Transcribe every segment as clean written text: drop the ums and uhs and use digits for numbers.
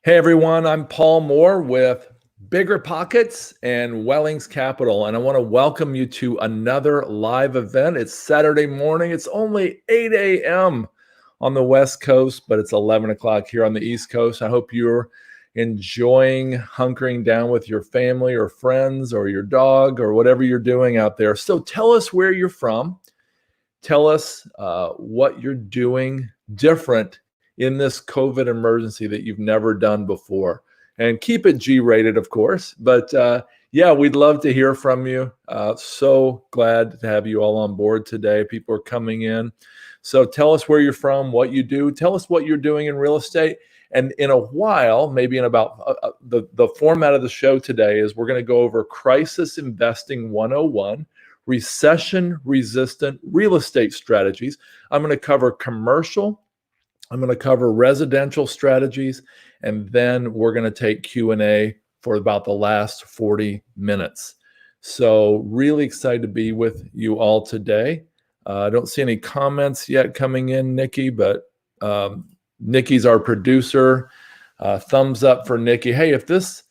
Hey everyone, I'm Paul Moore with Bigger Pockets and Wellings Capital, and I want to welcome you to another live event. It's Saturday morning. It's only 8 a.m. on the West Coast, but it's 11 o'clock here on the East Coast. I hope you're enjoying hunkering down with your family or friends or your dog or whatever you're doing out there. So tell us where you're from. Tell us what you're doing different in this COVID emergency that you've never done before. And keep it G-rated, of course. But yeah, we'd love to hear from you. So glad to have you all on board today. People are coming in. So tell us where you're from, what you do. Tell us what you're doing in real estate. And in a while, maybe in about the format of the show today is we're going to go over Crisis Investing 101, Recession-Resistant Real Estate Strategies. I'm going to cover commercial. I'm going to cover residential strategies, and then we're going to take Q&A for about the last 40 minutes. So really excited to be with you all today. I don't see any comments yet coming in, Nikki, but Nikki's our producer. Thumbs up for Nikki. Hey, if this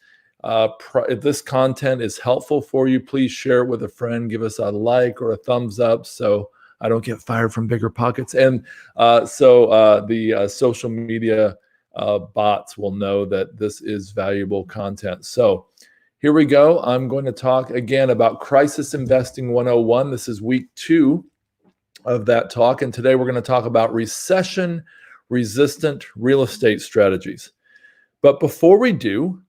content is helpful for you, please share it with a friend. Give us a like or a thumbs up so I don't get fired from Bigger Pockets. And so the social media bots will know that this is valuable content. So here we go. I'm going to talk again about Crisis Investing 101. This is week 2 of that talk. And today we're going to talk about recession-resistant real estate strategies. But before we do,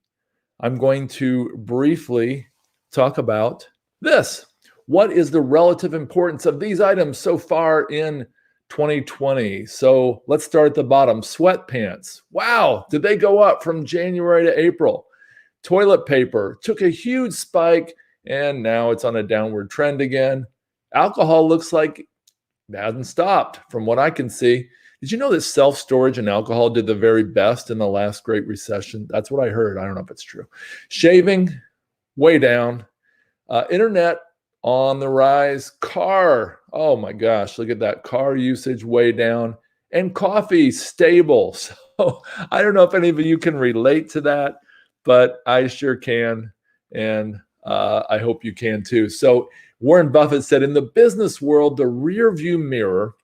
I'm going to briefly talk about this. What is the relative importance of these items so far in 2020? So let's start at the bottom. Sweatpants. Wow, did they go up from January to April? Toilet paper took a huge spike, and now it's on a downward trend again. Alcohol looks like it hasn't stopped from what I can see. Did you know that self-storage and alcohol did the very best in the last Great Recession? That's what I heard. I don't know if it's true. Shaving, way down. Internet, on the rise. Car, oh my gosh, look at that. Car usage way down. And coffee, stable. So I don't know if any of you can relate to that, but I sure can. And I hope you can too. So Warren Buffett said, in the business world, the rear view mirror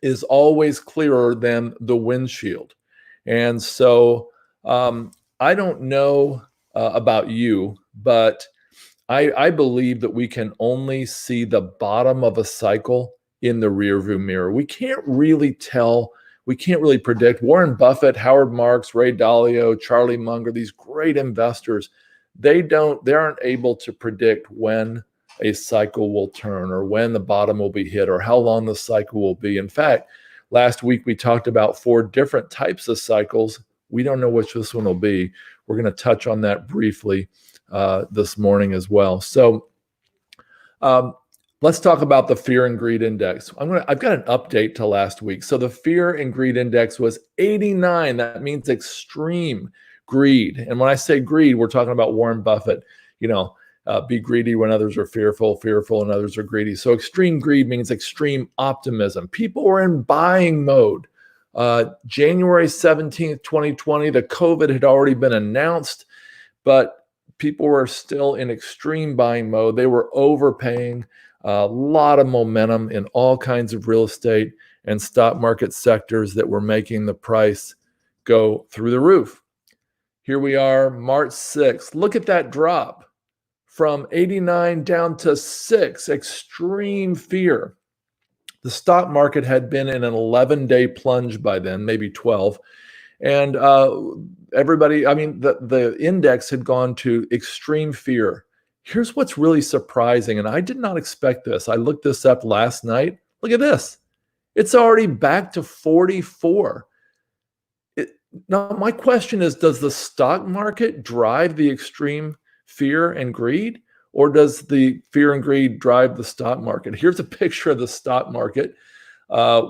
is always clearer than the windshield. And so I don't know about you, but I believe that we can only see the bottom of a cycle in the rearview mirror. We can't really tell. We can't really predict. Warren Buffett, Howard Marks, Ray Dalio, Charlie Munger, these great investors, they aren't able to predict when a cycle will turn or when the bottom will be hit or how long the cycle will be. In fact, last week we talked about 4 different types of cycles. We don't know which this one will be. We're going to touch on that briefly this morning as well. So let's talk about the fear and greed index. I've got an update to last week. So the fear and greed index was 89. That means extreme greed. And when I say greed, we're talking about Warren Buffett, be greedy when others are fearful, fearful when others are greedy. So extreme greed means extreme optimism. People were in buying mode. January 17th, 2020, the COVID had already been announced, but people were still in extreme buying mode. They were overpaying, a lot of momentum in all kinds of real estate and stock market sectors that were making the price go through the roof. Here we are, March 6th. Look at that drop from 89 down to 6, extreme fear. The stock market had been in an 11-day plunge by then, maybe 12. And the index had gone to extreme fear. Here's what's really surprising, and I did not expect this. I looked this up last night. Look at this. It's already back to 44. Now, my question is, does the stock market drive the extreme fear and greed, or does the fear and greed drive the stock market? Here's a picture of the stock market.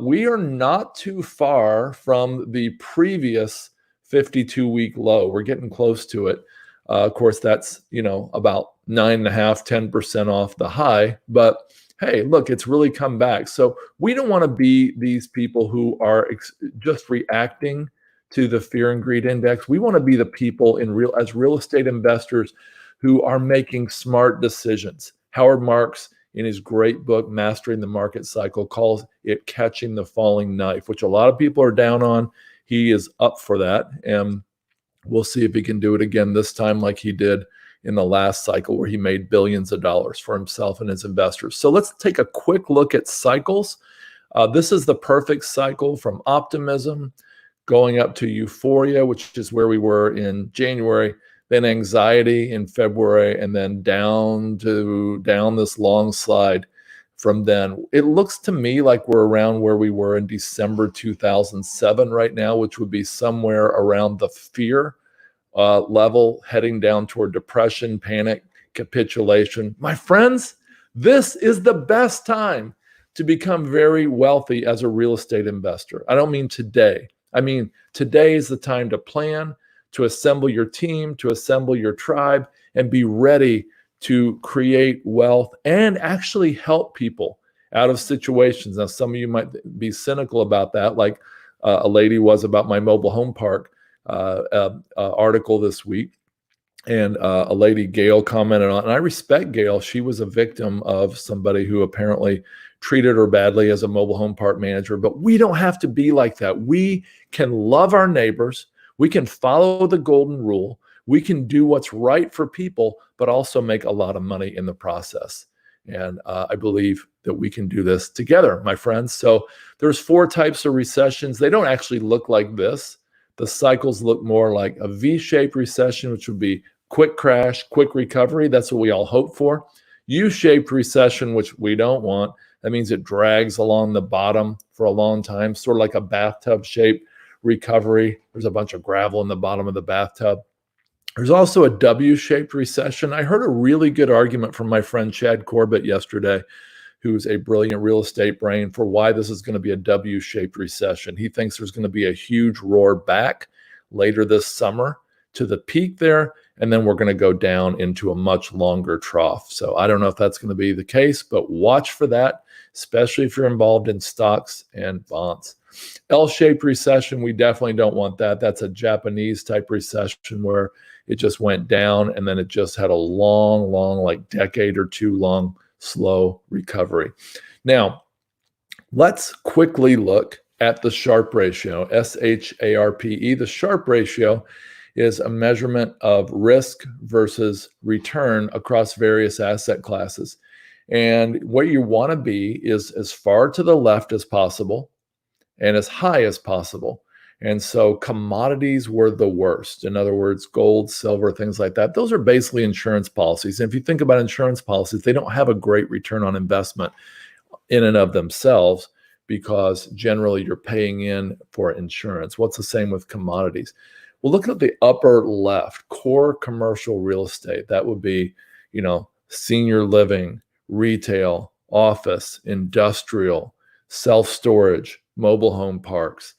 We are not too far from the previous 52-week low. We're getting close to it. Of course, that's, about 9.5%, 10% off the high. But hey, look, it's really come back. So we don't want to be these people who are just reacting to the fear and greed index. We want to be the people as real estate investors who are making smart decisions. Howard Marks, in his great book, Mastering the Market Cycle, calls it catching the falling knife, which a lot of people are down on. He is up for that. And we'll see if he can do it again this time like he did in the last cycle where he made billions of dollars for himself and his investors. So let's take a quick look at cycles. This is the perfect cycle from optimism going up to euphoria, which is where we were in January, then anxiety in February, and then down this long slide from then. It looks to me like we're around where we were in December 2007 right now, which would be somewhere around the fear level, heading down toward depression, panic, capitulation. My friends, this is the best time to become very wealthy as a real estate investor. I don't mean today. I mean, today is the time to plan, to assemble your team, to assemble your tribe, and be ready to create wealth and actually help people out of situations. Now, some of you might be cynical about that, like a lady was about my mobile home park article this week. And a lady, Gail, commented on, and I respect Gail. She was a victim of somebody who apparently treated her badly as a mobile home park manager. But we don't have to be like that. We can love our neighbors. We can follow the golden rule. We can do what's right for people, but also make a lot of money in the process. And I believe that we can do this together, my friends. So there's 4 types of recessions. They don't actually look like this. The cycles look more like a V-shaped recession, which would be quick crash, quick recovery. That's what we all hope for. U-shaped recession, which we don't want. That means it drags along the bottom for a long time, sort of like a bathtub-shaped recovery. There's a bunch of gravel in the bottom of the bathtub. There's also a W-shaped recession. I heard a really good argument from my friend Chad Corbett yesterday, who's a brilliant real estate brain, for why this is going to be a W-shaped recession. He thinks there's going to be a huge roar back later this summer to the peak there, and then we're going to go down into a much longer trough. So I don't know if that's going to be the case, but watch for that, especially if you're involved in stocks and bonds. L-shaped recession, we definitely don't want that. That's a Japanese type recession where it just went down and then it just had a long, like decade or two long, slow recovery. Now, let's quickly look at the Sharpe Ratio, S-H-A-R-P-E. The Sharpe Ratio is a measurement of risk versus return across various asset classes. And what you want to be is as far to the left as possible and as high as possible. And so commodities were the worst. In other words, gold, silver, things like that. Those are basically insurance policies. And if you think about insurance policies, they don't have a great return on investment in and of themselves, because generally you're paying in for insurance. What's the same with commodities? Well, look at the upper left, core commercial real estate. That would be, senior living, retail, office, industrial, self-storage, mobile home parks,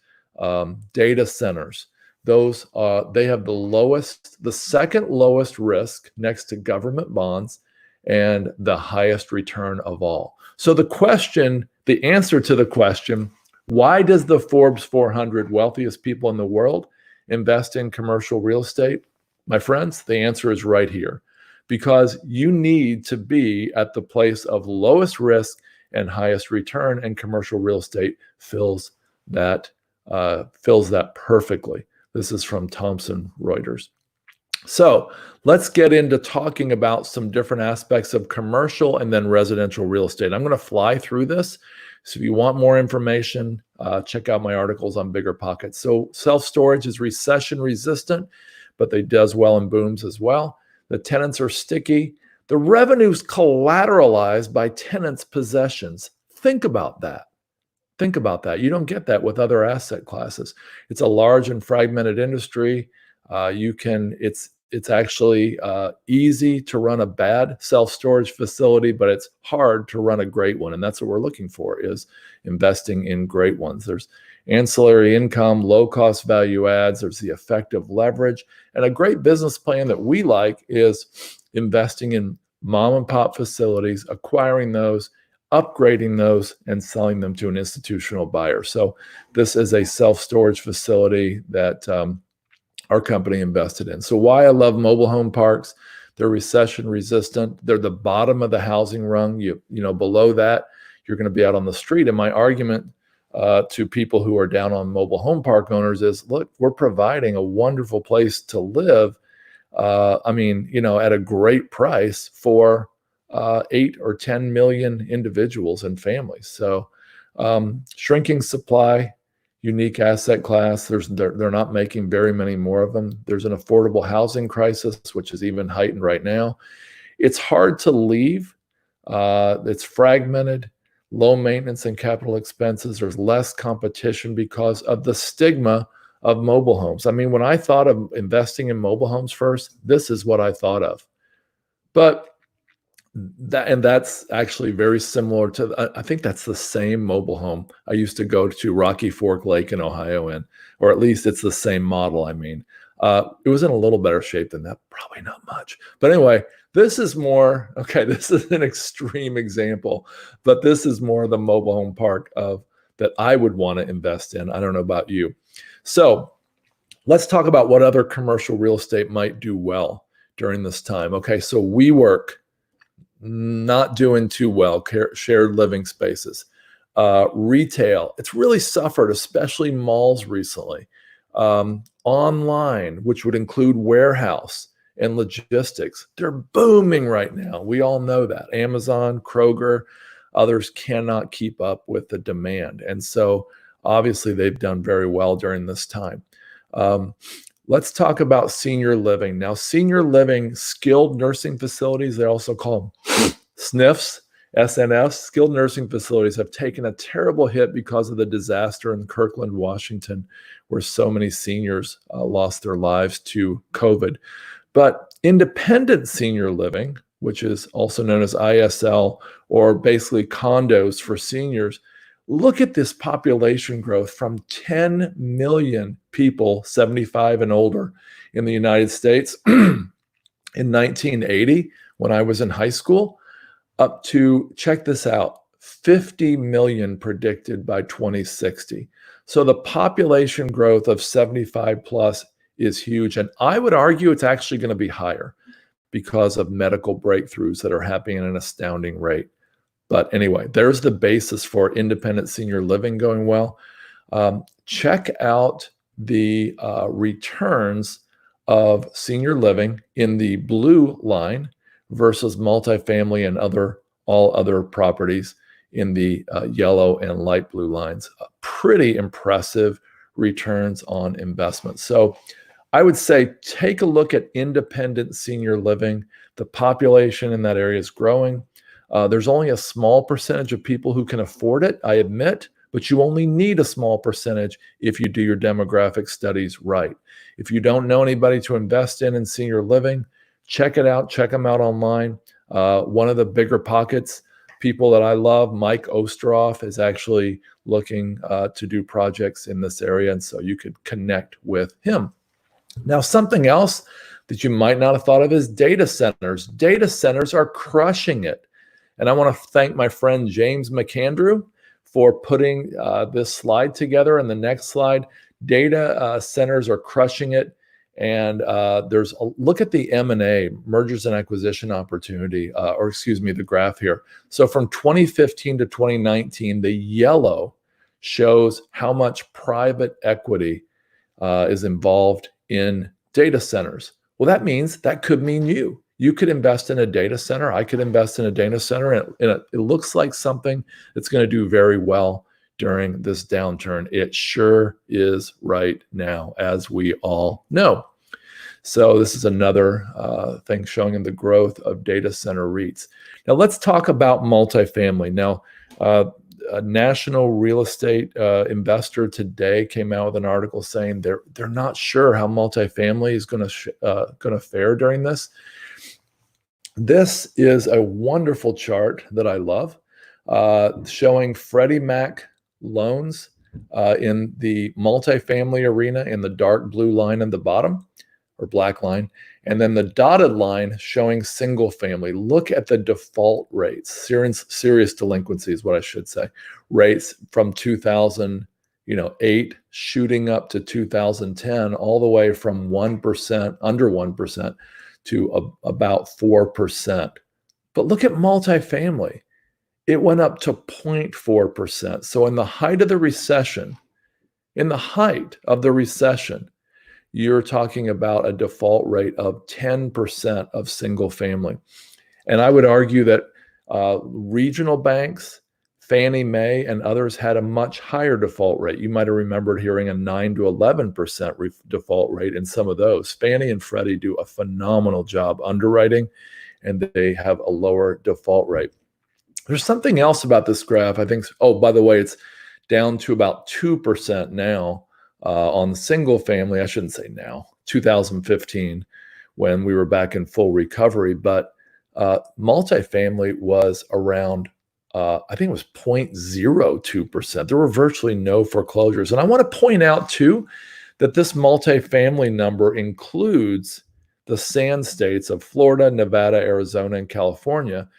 data centers. Those they have the second lowest risk next to government bonds and the highest return of all. So the answer to the question, why does the Forbes 400 wealthiest people in the world invest in commercial real estate? My friends, the answer is right here. Because you need to be at the place of lowest risk and highest return, and commercial real estate fills that perfectly. This is from Thomson Reuters. So let's get into talking about some different aspects of commercial and then residential real estate. I'm going to fly through this. So if you want more information, check out my articles on Bigger Pockets. So self-storage is recession resistant, but they does well in booms as well. The tenants are sticky. The revenue's collateralized by tenants' possessions. Think about that. Think about that. You don't get that with other asset classes. It's a large and fragmented industry. It's actually easy to run a bad self-storage facility, but it's hard to run a great one. And that's what we're looking for, is investing in great ones. There's ancillary income, low-cost value adds. There's the effective leverage. And a great business plan that we like is investing in mom and pop facilities, acquiring those, upgrading those and selling them to an institutional buyer. So this is a self-storage facility that our company invested in. So why I love mobile home parks: they're recession resistant. They're the bottom of the housing rung. You know, below that, you're going to be out on the street. And my argument to people who are down on mobile home park owners is, look, we're providing a wonderful place to live. I mean, you know, at a great price for 8 or 10 million individuals and families. So shrinking supply, unique asset class. They're not making very many more of them. There's an affordable housing crisis, which is even heightened right now. It's hard to leave. It's fragmented, low maintenance and capital expenses. There's less competition because of the stigma of mobile homes. I mean, when I thought of investing in mobile homes first, this is what I thought of. But that's actually very similar to, I think that's the same mobile home I used to go to Rocky Fork Lake in Ohio in, or at least it's the same model. I mean, it was in a little better shape than that, probably not much. But anyway, this is more, okay, this is an extreme example, but this is more the mobile home park of that I would want to invest in. I don't know about you. So let's talk about what other commercial real estate might do well during this time. Okay, so WeWork, not doing too well. Shared living spaces. Retail, it's really suffered, especially malls recently. Online, which would include warehouse and logistics, they're booming right now. We all know that. Amazon, Kroger, others cannot keep up with the demand. And so obviously they've done very well during this time. Let's talk about senior living. Now, senior living, skilled nursing facilities, they also call them SNFs, SNFs, skilled nursing facilities, have taken a terrible hit because of the disaster in Kirkland, Washington, where so many seniors lost their lives to COVID. But independent senior living, which is also known as ISL, or basically condos for seniors, look at this population growth from 10 million people 75 and older in the United States in 1980, when I was in high school, up to, check this out, 50 million predicted by 2060. So the population growth of 75 plus is huge. And I would argue it's actually going to be higher because of medical breakthroughs that are happening at an astounding rate. But anyway, there's the basis for independent senior living going well. Check out the returns of senior living in the blue line versus multifamily and all other properties in the yellow and light blue lines. Pretty impressive returns on investment. So I would say take a look at independent senior living. The population in that area is growing. There's only a small percentage of people who can afford it, I admit, but you only need a small percentage if you do your demographic studies right. If you don't know anybody to invest in senior living, check it out. Check them out online. One of the bigger pockets, people that I love, Mike Ostroff, is actually looking to do projects in this area, and so you could connect with him. Now, something else that you might not have thought of is data centers. Data centers are crushing it. And I want to thank my friend James McAndrew for putting this slide together. And the next slide, data centers are crushing it. And look at the M&A, mergers and acquisition opportunity, the graph here. So from 2015 to 2019, the yellow shows how much private equity is involved in data centers. Well, that means that could mean you. You could invest in a data center. I could invest in a data center. And it looks like something that's going to do very well during this downturn. It sure is right now, as we all know. So this is another thing showing in the growth of data center REITs. Now let's talk about multifamily. Now, a national real estate investor today came out with an article saying they're not sure how multifamily is going to fare during this. This is a wonderful chart that I love, showing Freddie Mac loans in the multifamily arena in the dark blue line at the bottom, or black line, and then the dotted line showing single family. Look at the default rates, serious delinquency is what I should say, rates from 2008 shooting up to 2010, all the way from 1%, under 1% to about 4%. But look at multifamily. It went up to 0.4%. So in the height of the recession, you're talking about a default rate of 10% of single family. And I would argue that regional banks, Fannie Mae, and others had a much higher default rate. You might have remembered hearing a 9 to 11% default rate in some of those. Fannie and Freddie do a phenomenal job underwriting, and they have a lower default rate. There's something else about this graph, I think. Oh, by the way, it's down to about 2% now on single family. I shouldn't say now, 2015, when we were back in full recovery. But multifamily was around, I think it was 0.02%. There were virtually no foreclosures. And I want to point out, too, that this multifamily number includes the sand states of Florida, Nevada, Arizona, and California.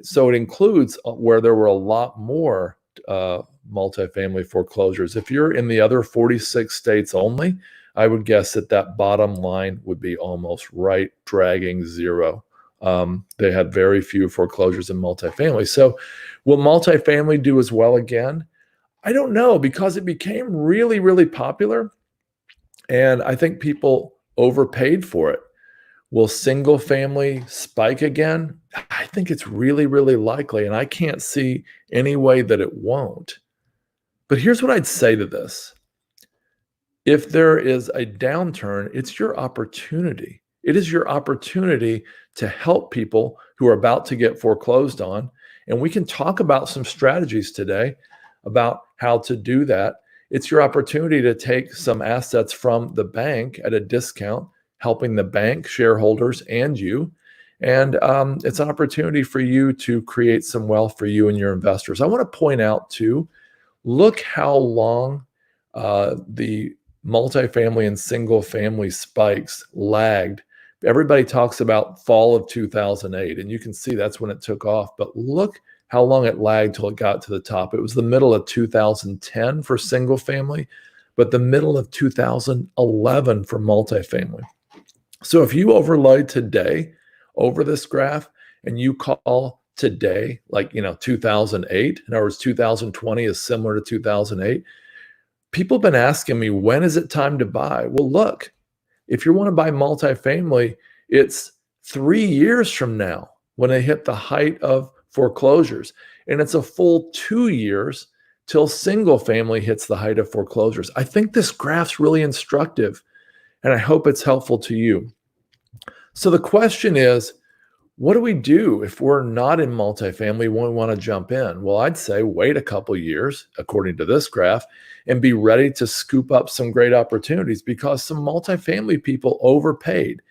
So it includes where there were a lot more multifamily foreclosures. If you're in the other 46 states only, I would guess that bottom line would be almost right, dragging zero. They had very few foreclosures in multifamily. So will multifamily do as well again? I don't know, because it became really, really popular. And I think people overpaid for it. Will single family spike again? I think it's really, really likely, and I can't see any way that it won't. But here's what I'd say to this. If there is a downturn, it's your opportunity. It is your opportunity to help people who are about to get foreclosed on. And we can talk about some strategies today about how to do that. It's your opportunity to take some assets from the bank at a discount, helping the bank, shareholders, and you. And it's an opportunity for you to create some wealth for you and your investors. I want to point out, too, look how long the multifamily and single family spikes lagged. Everybody talks about fall of 2008, and you can see that's when it took off. But look how long it lagged till it got to the top. It was the middle of 2010 for single family, but the middle of 2011 for multifamily. So if you overlay today over this graph and you call today, like, 2008, in other words, 2020 is similar to 2008, people have been asking me, when is it time to buy? Well, look, if you want to buy multifamily, it's 3 years from now when they hit the height of foreclosures. And it's a full 2 years till single family hits the height of foreclosures. I think this graph's really instructive, and I hope it's helpful to you. So the question is, what do we do if we're not in multifamily when we want to jump in? Well, I'd say wait a couple years, according to this graph, and be ready to scoop up some great opportunities, because some multifamily people overpaid.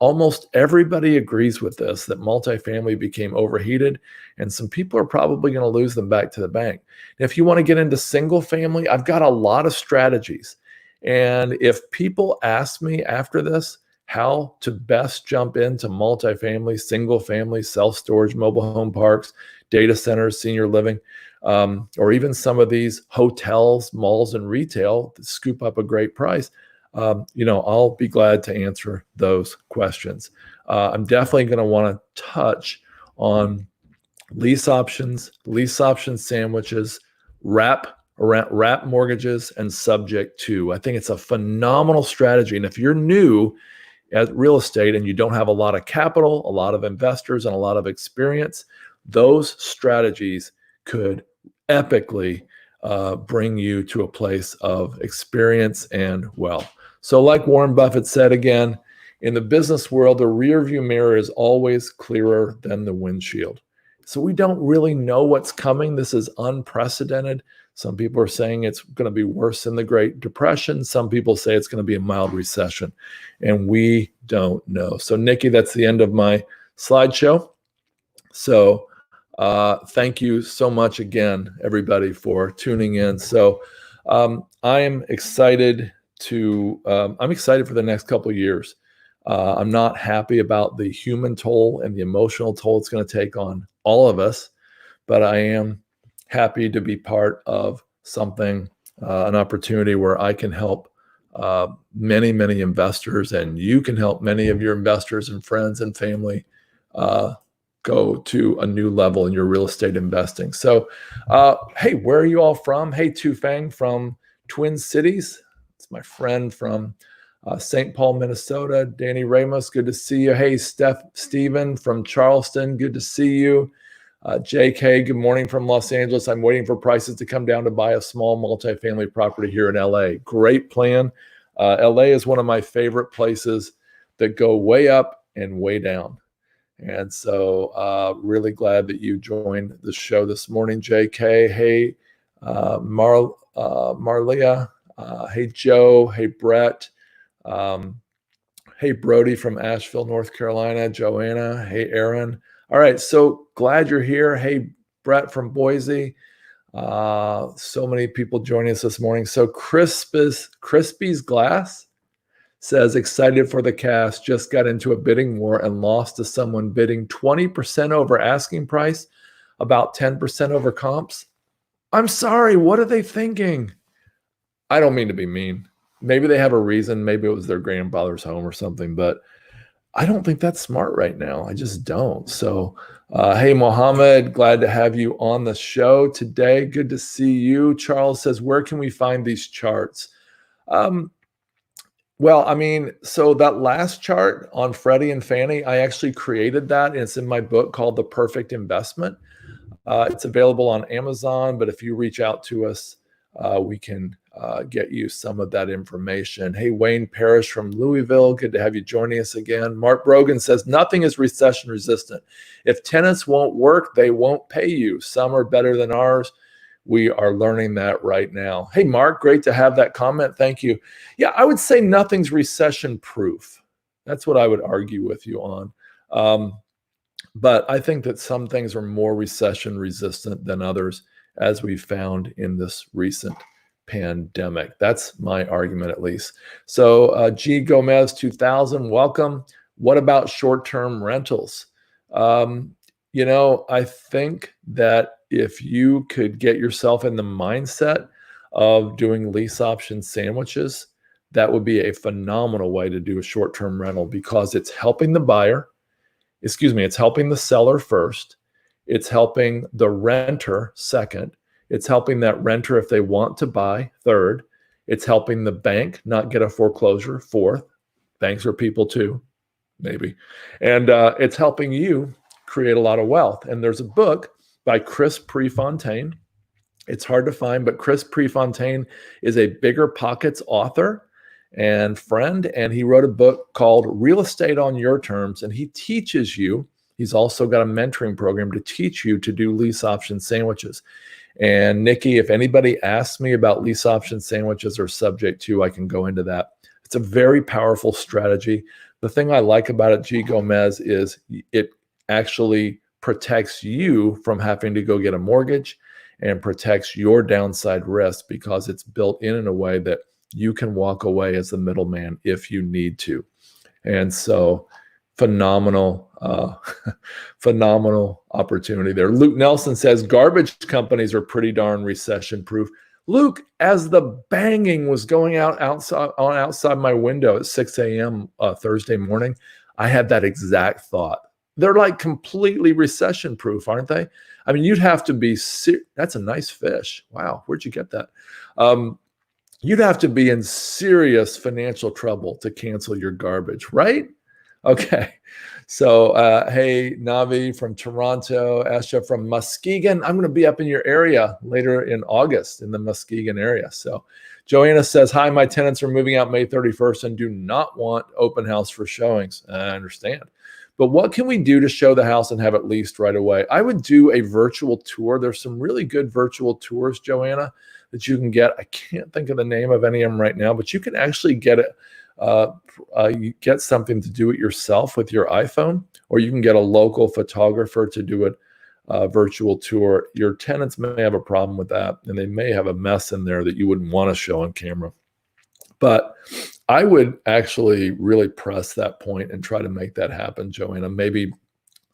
Almost everybody agrees with this, that multifamily became overheated, and some people are probably going to lose them back to the bank. If you want to get into single family, I've got a lot of strategies. And if people ask me after this how to best jump into multifamily, single family, self-storage, mobile home parks, data centers, senior living, or even some of these hotels, malls, and retail that scoop up a great price, I'll be glad to answer those questions. I'm definitely going to want to touch on lease options sandwiches, wrap mortgages, and subject to. I think it's a phenomenal strategy. And if you're new at real estate and you don't have a lot of capital, a lot of investors, and a lot of experience, those strategies could epically bring you to a place of experience and wealth. So like Warren Buffett said again, in the business world, the rearview mirror is always clearer than the windshield. So we don't really know what's coming. This is unprecedented. Some people are saying it's going to be worse than the Great Depression. Some people say it's going to be a mild recession, and we don't know. So Nikki, that's the end of my slideshow. So thank you so much again, everybody, for tuning in. So I'm excited for the next couple of years. I'm not happy about the human toll and the emotional toll it's going to take on all of us, but I am happy to be part of something, an opportunity where I can help many, many investors, and you can help many of your investors and friends and family go to a new level in your real estate investing. So, hey, where are you all from? Hey, Tufang from Twin Cities. It's my friend from St. Paul, Minnesota. Danny Ramos, good to see you. Hey, Stephen from Charleston, good to see you. JK, good morning from Los Angeles. I'm waiting for prices to come down to buy a small multifamily property here in LA. Great plan. LA is one of my favorite places that go way up and way down. And so really glad that you joined the show this morning, JK. Hey, Marlia. Hey, Joe. Hey, Brett. Hey, Brody from Asheville, North Carolina. Joanna. Hey, Aaron. All right, so glad you're here. Hey, Brett from Boise. So many people joining us this morning. So Crispy's Glass says, excited for the cast, just got into a bidding war and lost to someone bidding 20% over asking price, about 10% over comps. I'm sorry, what are they thinking? I don't mean to be mean. Maybe they have a reason. Maybe it was their grandfather's home or something, but I don't think that's smart right now. I just don't. So, hey, Mohammed, glad to have you on the show today. Good to see you. Charles says, where can we find these charts? Well, I mean, so that last chart on Freddie and Fannie, I actually created that, and it's in my book called The Perfect Investment. It's available on Amazon, but if you reach out to us, we can get you some of that information. Hey, Wayne Parrish from Louisville, good to have you joining us again. Mark Brogan says, nothing is recession resistant. If tenants won't work, they won't pay you. Some are better than ours. We are learning that right now. Hey, Mark, great to have that comment. Thank you. Yeah, I would say nothing's recession proof. That's what I would argue with you on. But I think that some things are more recession resistant than others, as we found in this recent pandemic. That's my argument, at least. So G. Gomez 2000, welcome. What about short-term rentals? I think that if you could get yourself in the mindset of doing lease option sandwiches, that would be a phenomenal way to do a short-term rental, because it's helping the buyer, it's helping the seller first, it's helping the renter second, it's helping that renter if they want to buy third, it's helping the bank not get a foreclosure fourth. Banks are people too, maybe. And it's helping you create a lot of wealth. And there's a book by Chris Prefontaine. It's hard to find, but Chris Prefontaine is a Bigger Pockets author and friend, and he wrote a book called Real Estate on Your Terms, and he teaches you. He's also got a mentoring program to teach you to do lease option sandwiches. And Nikki, if anybody asks me about lease option sandwiches or subject to, I can go into that. It's a very powerful strategy. The thing I like about it, G. Gomez, is it actually protects you from having to go get a mortgage and protects your downside risk, because it's built in a way that you can walk away as the middleman if you need to. And so phenomenal opportunity there. Luke Nelson says garbage companies are pretty darn recession proof. Luke, as the banging was going outside my window at 6 a.m. Thursday morning, I had that exact thought. They're like completely recession proof, aren't they? I mean, you'd have to be, that's a nice fish. Wow, where'd you get that? You'd have to be in serious financial trouble to cancel your garbage, right? Okay. So, hey, Navi from Toronto, Asha from Muskegon. I'm going to be up in your area later in August, in the Muskegon area. So Joanna says, hi, my tenants are moving out May 31st and do not want open house for showings. I understand. But what can we do to show the house and have it leased right away? I would do a virtual tour. There's some really good virtual tours, Joanna, that you can get. I can't think of the name of any of them right now, but you can actually get it. You get something to do it yourself with your iPhone, or you can get a local photographer to do it virtual tour. Your tenants may have a problem with that, and they may have a mess in there that you wouldn't want to show on camera. But I would actually really press that point and try to make that happen, Joanna. Maybe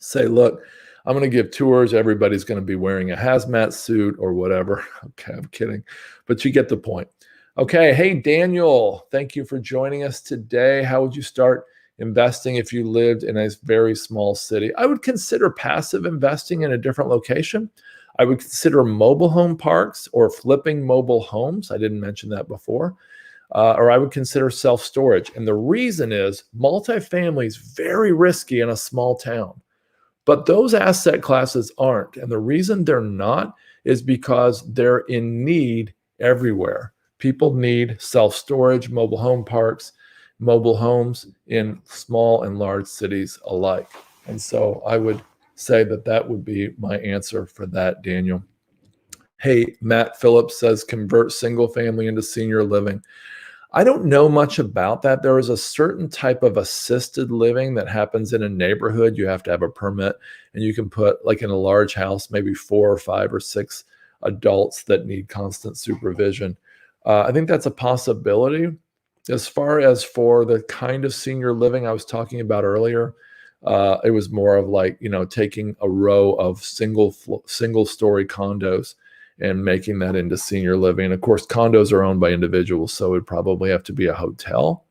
say, look, I'm going to give tours. Everybody's going to be wearing a hazmat suit or whatever. Okay, I'm kidding. But you get the point. Okay. Hey, Daniel, thank you for joining us today. How would you start investing if you lived in a very small city? I would consider passive investing in a different location. I would consider mobile home parks or flipping mobile homes. I didn't mention that before. Or I would consider self-storage. And the reason is multifamily is very risky in a small town. But those asset classes aren't. And the reason they're not is because they're in need everywhere. People need self-storage, mobile home parks, mobile homes in small and large cities alike. And so I would say that that would be my answer for that, Daniel. Hey, Matt Phillips says convert single family into senior living. I don't know much about that. There is a certain type of assisted living that happens in a neighborhood. You have to have a permit, and you can put, like in a large house, maybe 4 or 5 or 6 adults that need constant supervision. I think that's a possibility. As far as for the kind of senior living I was talking about earlier, it was more of like, taking a row of single story condos and making that into senior living. Of course, condos are owned by individuals, so it would probably have to be a hotel.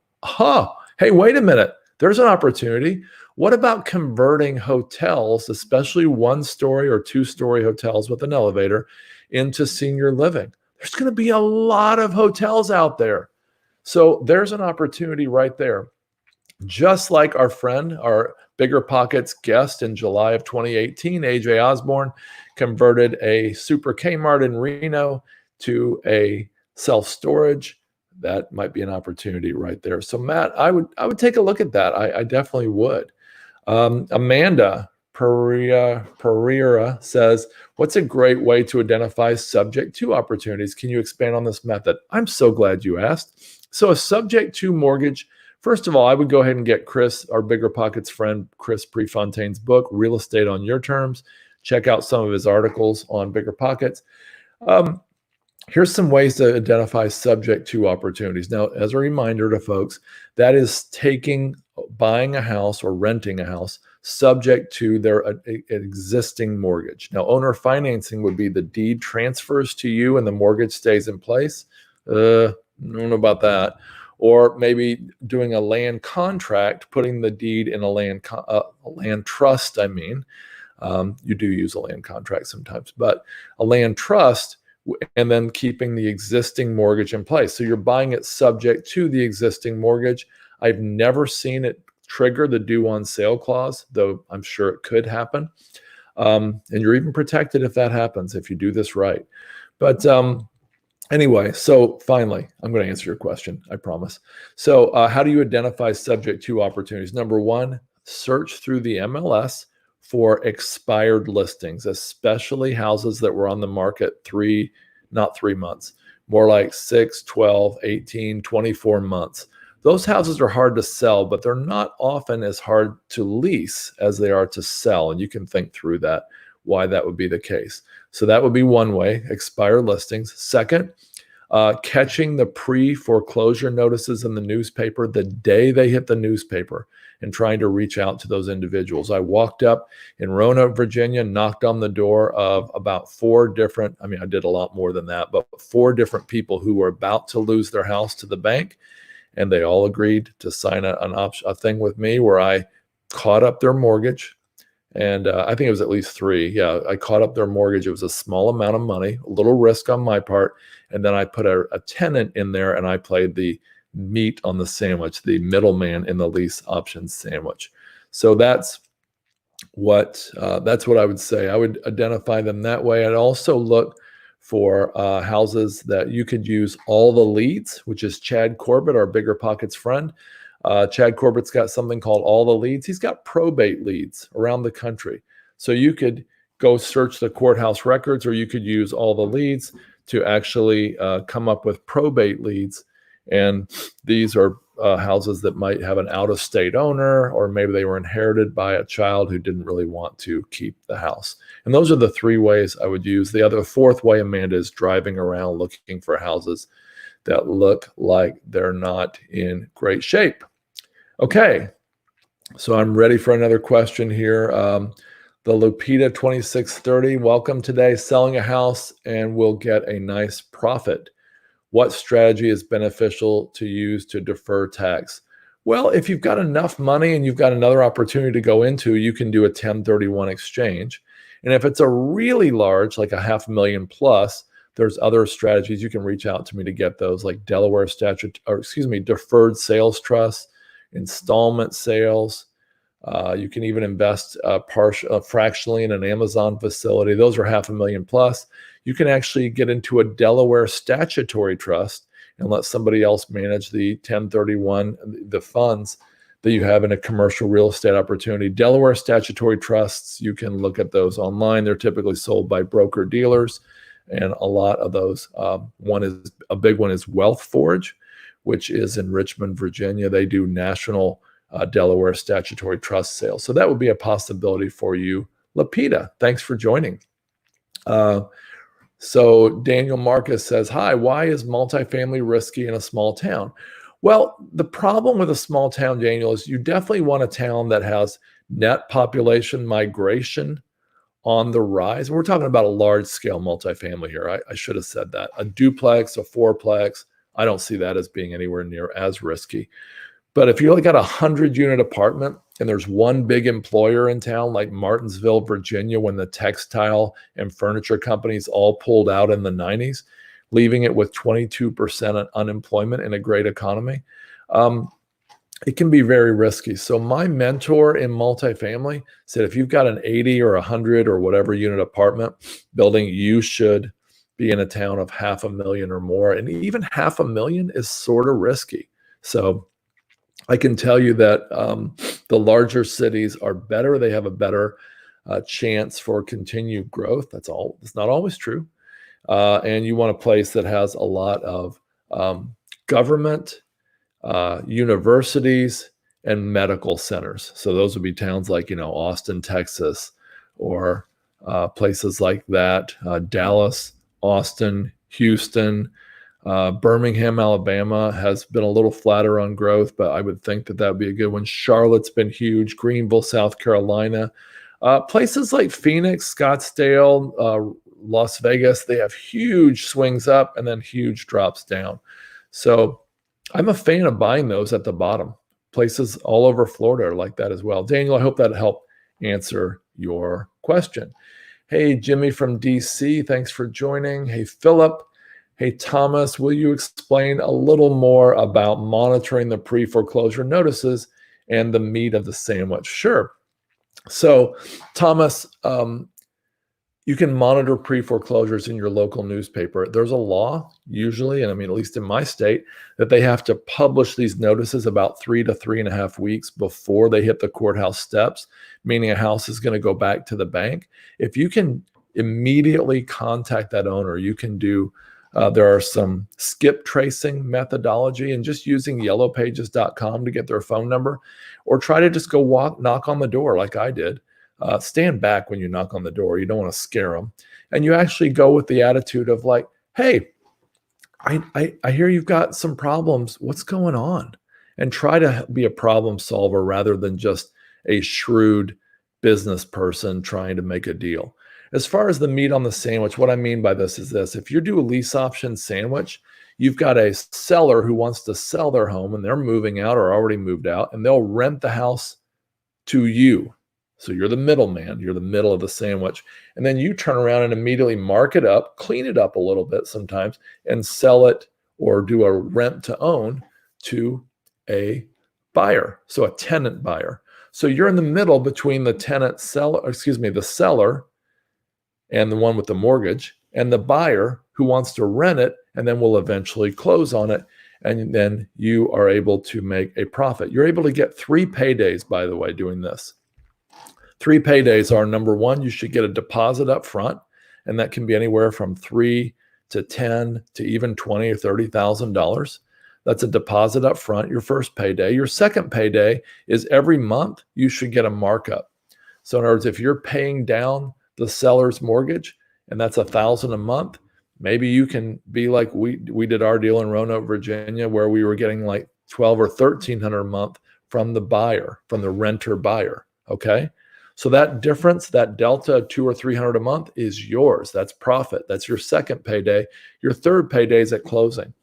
Hey, wait a minute. There's an opportunity. What about converting hotels, especially 1-story or 2-story hotels with an elevator, into senior living? There's going to be a lot of hotels out there. So there's an opportunity right there. Just like our friend, our Bigger Pockets guest in July of 2018, AJ Osborne, converted a Super Kmart in Reno to a self-storage. That might be an opportunity right there. So Matt, I would take a look at that. I definitely would. Amanda Pereira says, what's a great way to identify subject to opportunities? Can you expand on this method? I'm so glad you asked. So a subject to mortgage, first of all, I would go ahead and get Chris, our Bigger Pockets friend, Chris Prefontaine's book, Real Estate on Your Terms. Check out some of his articles on Bigger Pockets. Here's some ways to identify subject to opportunities. Now, as a reminder to folks, that is buying a house or renting a house subject to their existing mortgage. Now, owner financing would be the deed transfers to you and the mortgage stays in place. I don't know about that. Or maybe doing a land contract, putting the deed in a land trust. You do use a land contract sometimes, but a land trust, and then keeping the existing mortgage in place. So you're buying it subject to the existing mortgage. I've never seen it trigger the due on sale clause, though I'm sure it could happen. And you're even protected if that happens, if you do this right. But anyway, so finally, I'm going to answer your question, I promise. So how do you identify subject to opportunities? Number one, search through the MLS for expired listings, especially houses that were on the market not 3 months, more like 6, 12, 18, 24 months. Those houses are hard to sell, but they're not often as hard to lease as they are to sell. And you can think through that, why that would be the case. So that would be one way, expired listings. Second, catching the pre-foreclosure notices in the newspaper the day they hit the newspaper and trying to reach out to those individuals. I walked up in Roanoke, Virginia, knocked on the door of about 4 different, I did a lot more than that, but 4 different people who were about to lose their house to the bank. And they all agreed to sign a thing with me where I caught up their mortgage. And I think it was at least 3. Yeah, I caught up their mortgage. It was a small amount of money, a little risk on my part. And then I put a tenant in there and I played the meat on the sandwich, the middleman in the lease option sandwich. So that's what I would say. I would identify them that way. I'd also look for houses that you could use all the leads, which is Chad Corbett, our Bigger Pockets friend. Chad Corbett's got something called All the Leads. He's got probate leads around the country. So you could go search the courthouse records, or you could use All the Leads to actually come up with probate leads. And these are houses that might have an out-of-state owner, or maybe they were inherited by a child who didn't really want to keep the house. And those are the 3 ways I would use. The 4th way, Amanda, is driving around looking for houses that look like they're not in great shape. Okay, so I'm ready for another question here. The Lupita 2630, welcome today. Selling a house and will get a nice profit. What strategy is beneficial to use to defer tax? Well, if you've got enough money and you've got another opportunity to go into, you can do a 1031 exchange. And if it's a really large, like a $500,000 plus, there's other strategies. You can reach out to me to get those, like Delaware deferred sales trust, installment sales. You can even invest fractionally in an Amazon facility. Those are $500,000 plus. You can actually get into a Delaware statutory trust and let somebody else manage the 1031, the funds that you have in a commercial real estate opportunity. Delaware statutory trusts, you can look at those online. They're typically sold by broker dealers, and a lot of those. A big one is Wealth Forge, which is in Richmond, Virginia. They do national Delaware statutory trust sales. So that would be a possibility for you. Lapita, thanks for joining. So Daniel Marcus says, hi, why is multifamily risky in a small town? Well, the problem with a small town, Daniel, is you definitely want a town that has net population migration on the rise. We're talking about a large scale multifamily here. I should have said that. A duplex, a fourplex, I don't see that as being anywhere near as risky. But if you only got a 100-unit apartment and there's one big employer in town, like Martinsville, Virginia, when the textile and furniture companies all pulled out in the 90s, leaving it with 22% unemployment in a great economy, it can be very risky. So my mentor in multifamily said, if you've got an 80 or 100 or whatever unit apartment building, you should be in a town of $500,000 or more. And even $500,000 is sort of risky. So I can tell you that the larger cities are better. They have a better chance for continued growth. That's all. It's not always true. And you want a place that has a lot of government, universities, and medical centers. So those would be towns like, Austin, Texas, or places like that. Dallas, Austin, Houston, Birmingham, Alabama has been a little flatter on growth, but I would think that would be a good one. Charlotte's been huge. Greenville, South Carolina. Places like Phoenix, Scottsdale, Las Vegas, they have huge swings up and then huge drops down. So I'm a fan of buying those at the bottom. Places all over Florida are like that as well. Daniel, I hope that helped answer your question. Hey, Jimmy from DC, thanks for joining. Hey, Philip. Hey, Thomas, will you explain a little more about monitoring the pre-foreclosure notices and the meat of the sandwich? Sure. So, Thomas, you can monitor pre-foreclosures in your local newspaper. There's a law usually, and at least in my state, that they have to publish these notices about 3 to 3.5 weeks before they hit the courthouse steps, meaning a house is going to go back to the bank. If you can immediately contact that owner, you can do there are some skip tracing methodology and just using yellowpages.com to get their phone number, or try to just go knock on the door like I did. Stand back when you knock on the door. You don't want to scare them. And you actually go with the attitude of like, hey, I hear you've got some problems. What's going on? And try to be a problem solver rather than just a shrewd business person trying to make a deal. As far as the meat on the sandwich, what I mean by this is this. If you do a lease option sandwich, you've got a seller who wants to sell their home and they're moving out or already moved out, and they'll rent the house to you. So you're the middleman, you're the middle of the sandwich. And then you turn around and immediately mark it up, clean it up a little bit sometimes, and sell it or do a rent to own to a buyer. So a tenant buyer. So you're in the middle between the the seller and the one with the mortgage and the buyer who wants to rent it and then will eventually close on it. And then you are able to make a profit. You're able to get 3 paydays, by the way, doing this. 3 paydays are, number one, you should get a deposit up front, and that can be anywhere from $3 to $10 to even $20 or $30,000. That's a deposit up front, your first payday. Your second payday is every month you should get a markup. So in other words, if you're paying down the seller's mortgage and that's $1,000 a month, Maybe you can be like we did our deal in Roanoke, Virginia, where we were getting like 12 or 1300 a month from the buyer, from the renter buyer. Okay. So that difference, that delta of 200 or 300 a month is yours. That's profit. That's your second payday. Your third payday is at closing.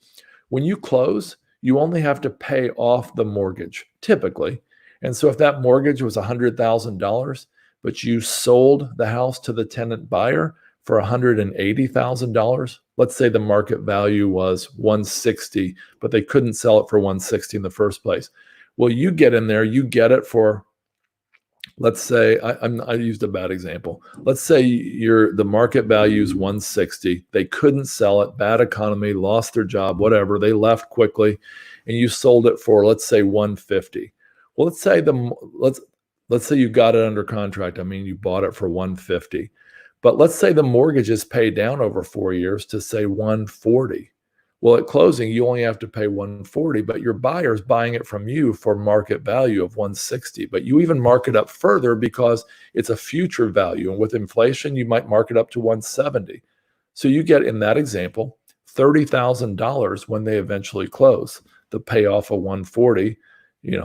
When you close, you only have to pay off the mortgage typically. And so if that mortgage was $100,000, but you sold the house to the tenant buyer for $180,000, let's say the market value was 160, but they couldn't sell it for 160 in the first place. Well, you get in there, you get it for, let's say, I used a bad example. Let's say the market value is 160. They couldn't sell it, bad economy, lost their job, whatever. They left quickly, and you sold it for, let's say, 150. Well, let's say you got it under contract. I mean, you bought it for 150. But let's say the mortgage is paid down over 4 years to say 140. Well, at closing, you only have to pay 140, but your buyer's buying it from you for market value of 160. But you even mark it up further because it's a future value. And with inflation, you might mark it up to 170. So you get, in that example, $30,000 when they eventually close. The payoff of 140,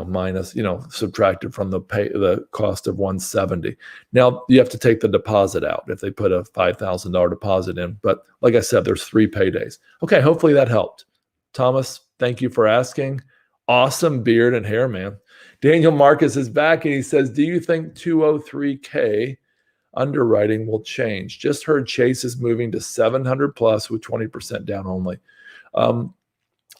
minus, subtracted from the cost of 170. Now you have to take the deposit out if they put a $5,000 deposit in. But like I said, there's 3 paydays. Okay, hopefully that helped. Thomas, thank you for asking. Awesome beard and hair, man. Daniel Marcus is back and he says, do you think 203K underwriting will change? Just heard Chase is moving to 700 plus with 20% down only.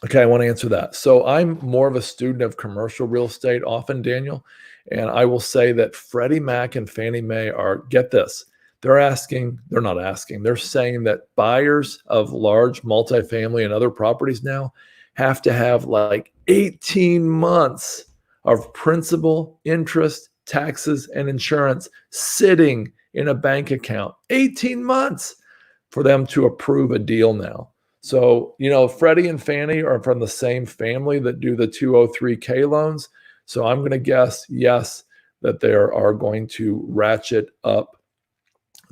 Okay, I want to answer that. So I'm more of a student of commercial real estate often, Daniel, and I will say that Freddie Mac and Fannie Mae get this, they're saying that buyers of large multifamily and other properties now have to have like 18 months of principal, interest, taxes, and insurance sitting in a bank account. 18 months for them to approve a deal now. So, Freddie and Fannie are from the same family that do the 203K loans. So I'm going to guess, yes, that they are going to ratchet up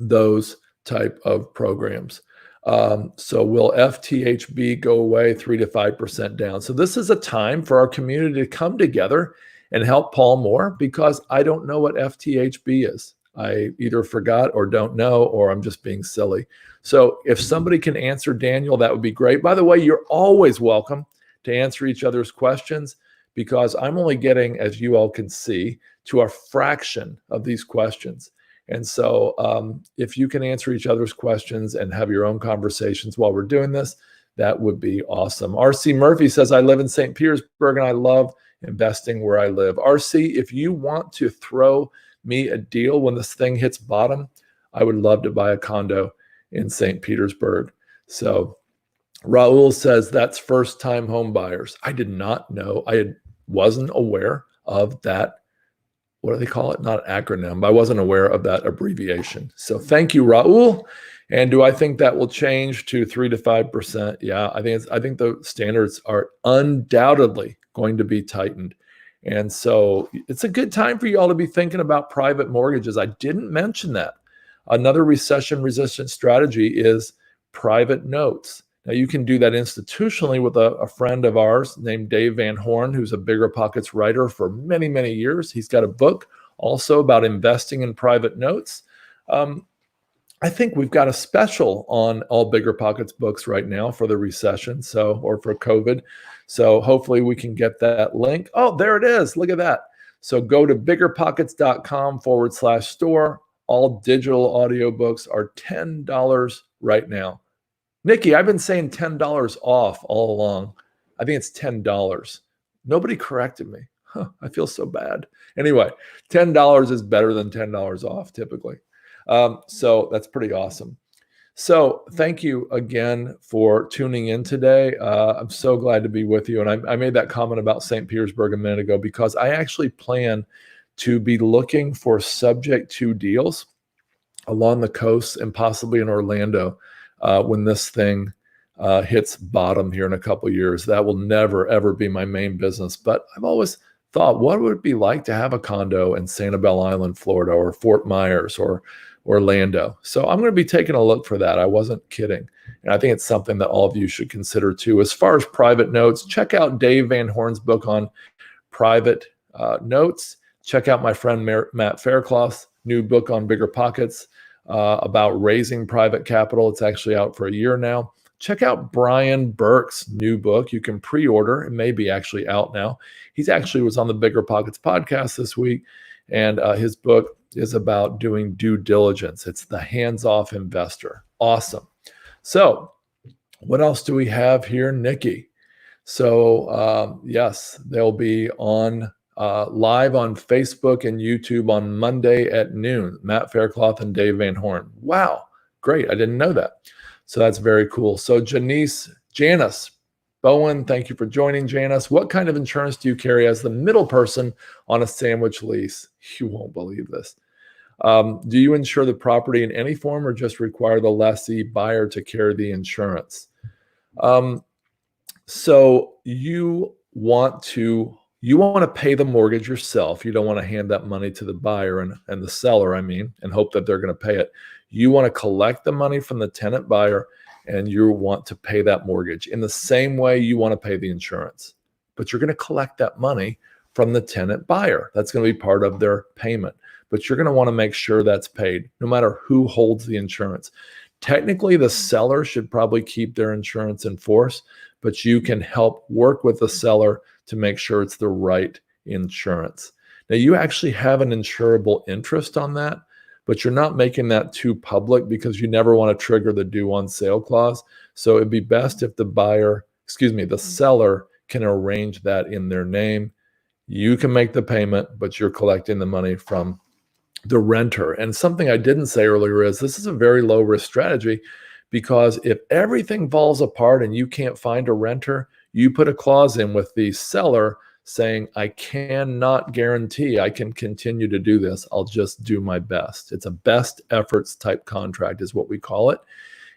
those type of programs. So will FTHB go away 3 to 5% down? So this is a time for our community to come together and help Paul more, because I don't know what FTHB is. I either forgot or don't know, or I'm just being silly. So if somebody can answer Daniel, that would be great. By the way, you're always welcome to answer each other's questions, because I'm only getting, as you all can see, to a fraction of these questions. And so if you can answer each other's questions and have your own conversations while we're doing this, that would be awesome. RC Murphy says, I live in St. Petersburg and I love investing where I live. RC, if you want to throw me a deal when this thing hits bottom, I would love to buy a condo in St. Petersburg. So Raul says that's first time home buyers. I did not know. Wasn't aware of that. What do they call it? Not acronym, but I wasn't aware of that abbreviation. So thank you, Raul. And do I think that will change to 3 to 5%? Yeah, I think the standards are undoubtedly going to be tightened. And so it's a good time for you all to be thinking about private mortgages. I didn't mention that. Another recession-resistant strategy is private notes. Now, you can do that institutionally with a friend of ours named Dave Van Horn, who's a Bigger Pockets writer for many, many years. He's got a book also about investing in private notes. I think we've got a special on all Bigger Pockets books right now for the recession, or for COVID. So hopefully we can get that link. Oh, there it is. Look at that. So go to biggerpockets.com/store. All digital audiobooks are $10 right now. Nikki, I've been saying $10 off all along. I think it's $10. Nobody corrected me. I feel so bad. Anyway, $10 is better than $10 off typically. So that's pretty awesome. So thank you again for tuning in today. I'm so glad to be with you. And I made that comment about St. Petersburg a minute ago because I actually plan to be looking for subject to deals along the coast and possibly in Orlando when this thing hits bottom here in a couple of years. That will never, ever be my main business. But I've always thought, what would it be like to have a condo in Sanibel Island, Florida, or Fort Myers, or Orlando. So I'm going to be taking a look for that. I wasn't kidding. And I think it's something that all of you should consider too. As far as private notes, check out Dave Van Horn's book on private notes. Check out my friend Matt Faircloth's new book on Bigger Pockets about raising private capital. It's actually out for a year now. Check out Brian Burke's new book. You can pre-order. It may be actually out now. He's actually was on the Bigger Pockets podcast this week, and his book is about doing due diligence. It's The Hands-Off Investor. Awesome. So what else do we have here, Nikki? So yes, they'll be on live on Facebook and YouTube on Monday at noon. Matt Faircloth and Dave Van Horn. Wow, great. I didn't know that. So that's very cool. So Janice Bowen, thank you for joining, Janice. What kind of insurance do you carry as the middle person on a sandwich lease? You won't believe this. Do you insure the property in any form or just require the lessee buyer to carry the insurance? So you want to pay the mortgage yourself. You don't want to hand that money to the buyer and the seller, and hope that they're going to pay it. You want to collect the money from the tenant buyer and you want to pay that mortgage. In the same way you want to pay the insurance, but you're going to collect that money from the tenant buyer. That's going to be part of their payment, but you're going to want to make sure that's paid no matter who holds the insurance. Technically, the seller should probably keep their insurance in force, but you can help work with the seller to make sure it's the right insurance. Now, you actually have an insurable interest on that, but you're not making that too public because you never want to trigger the due on sale clause. So it'd be best if the seller can arrange that in their name. You can make the payment, but you're collecting the money from the renter. And something I didn't say earlier is this is a very low risk strategy, because if everything falls apart and you can't find a renter, you put a clause in with the seller saying, I cannot guarantee I can continue to do this. I'll just do my best. It's a best efforts type contract is what we call it.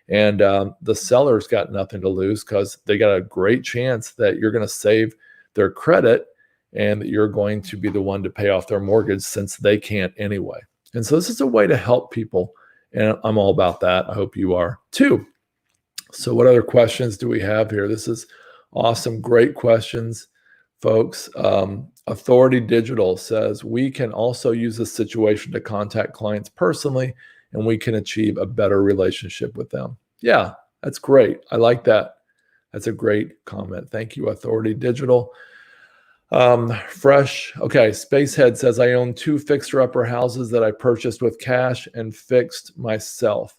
And the seller's got nothing to lose because they got a great chance that you're going to save their credit and that you're going to be the one to pay off their mortgage since they can't anyway. And so this is a way to help people. And I'm all about that. I hope you are too. So what other questions do we have here? This is awesome. Great questions, folks. Authority Digital says, we can also use this situation to contact clients personally, and we can achieve a better relationship with them. Yeah, that's great. I like that. That's a great comment. Thank you, Authority Digital. Spacehead says, I own 2 fixer-upper houses that I purchased with cash and fixed myself.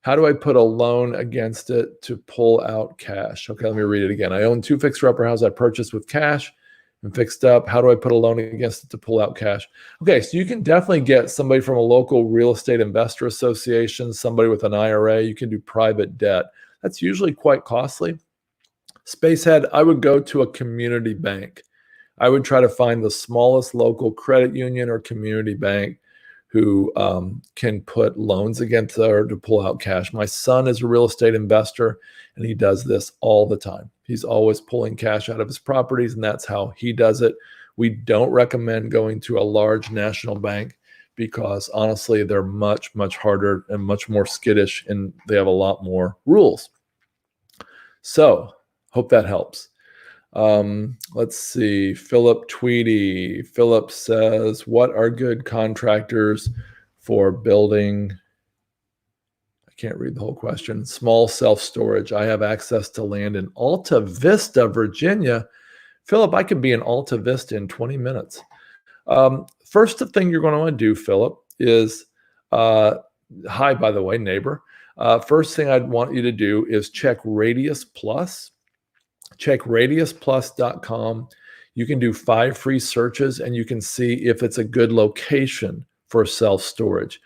How do I put a loan against it to pull out cash? Okay, let me read it again. I own 2 fixer-upper houses I purchased with cash and fixed up. How do I put a loan against it to pull out cash? Okay, so you can definitely get somebody from a local real estate investor association, somebody with an IRA. You can do private debt. That's usually quite costly. Spacehead, I would go to a community bank. I would try to find the smallest local credit union or community bank who can put loans against her to pull out cash. My son is a real estate investor, and he does this all the time. He's always pulling cash out of his properties, and that's how he does it. We don't recommend going to a large national bank because, honestly, they're much, much harder and much more skittish, and they have a lot more rules. So, hope that helps. Let's see. Philip Tweedy. Philip says, what are good contractors for building? I can't read the whole question. Small self-storage. I have access to land in Alta Vista, Virginia. Philip, I could be in Alta Vista in 20 minutes. First thing you're going to want to do, Philip, is, hi, by the way, neighbor. First thing I'd want you to do is check Radius Plus. Check radiusplus.com. You can do 5 free searches and you can see if it's a good location for self-storage.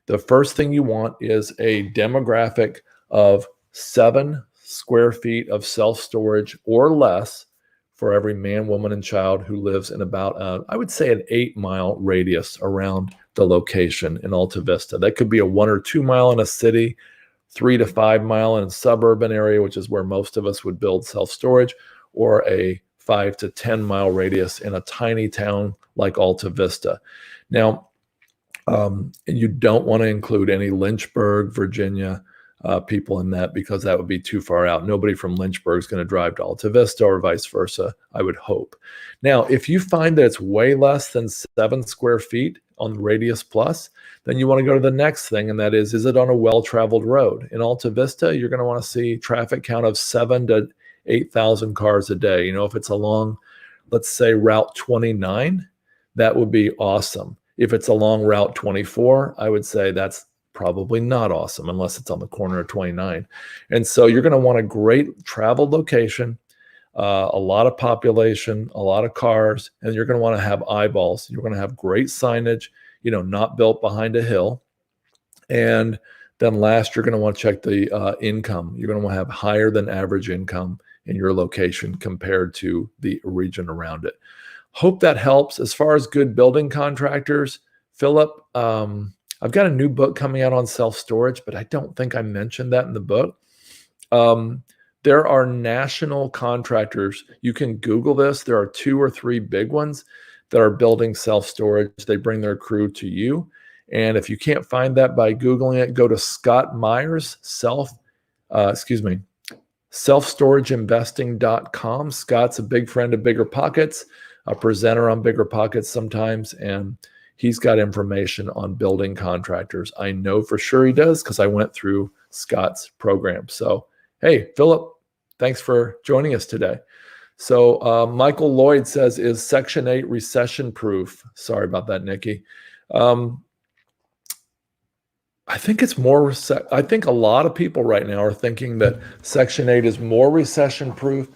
The first thing you want is a demographic of 7 square feet of self-storage or less for every man, woman, and child who lives in about, I would say, an 8-mile radius around the location in Alta Vista. That could be a 1 or 2 mile in a city, 3 to 5 mile in a suburban area, which is where most of us would build self-storage, or a 5 to 10 mile radius in a tiny town like Alta Vista. Now, And you don't want to include any Lynchburg, Virginia people in that, because that would be too far out. Nobody from Lynchburg is going to drive to Alta Vista or vice versa, I would hope. Now, if you find that it's way less than 7 square feet on the Radius Plus, then you want to go to the next thing, and that is it on a well-traveled road? In Alta Vista, you're going to want to see traffic count of 7 to 8,000 cars a day. You know, if it's along, let's say, Route 29, that would be awesome. If it's along Route 24, I would say that's probably not awesome unless it's on the corner of 29. And so you're going to want a great traveled location, a lot of population, a lot of cars, and you're going to want to have eyeballs. You're going to have great signage, you know, not built behind a hill. And then last, you're going to want to check the income. You're going to want to have higher than average income in your location compared to the region around it. Hope that helps. As far as good building contractors, Philip, I've got a new book coming out on self-storage, but I don't think I mentioned that in the book. There are national contractors. You can Google this. There are 2 or 3 big ones that are building self-storage. They bring their crew to you. And if you can't find that by Googling it, go to Scott Meyers, selfstorageinvesting.com. Scott's a big friend of Bigger Pockets, a presenter on Bigger Pockets sometimes, and he's got information on building contractors. I know for sure he does because I went through Scott's program. So, hey, Philip, thanks for joining us today. So Michael Lloyd says, is Section 8 recession proof? Sorry about that, Nikki. I think it's more, I think a lot of people right now are thinking that Section 8 is more recession proof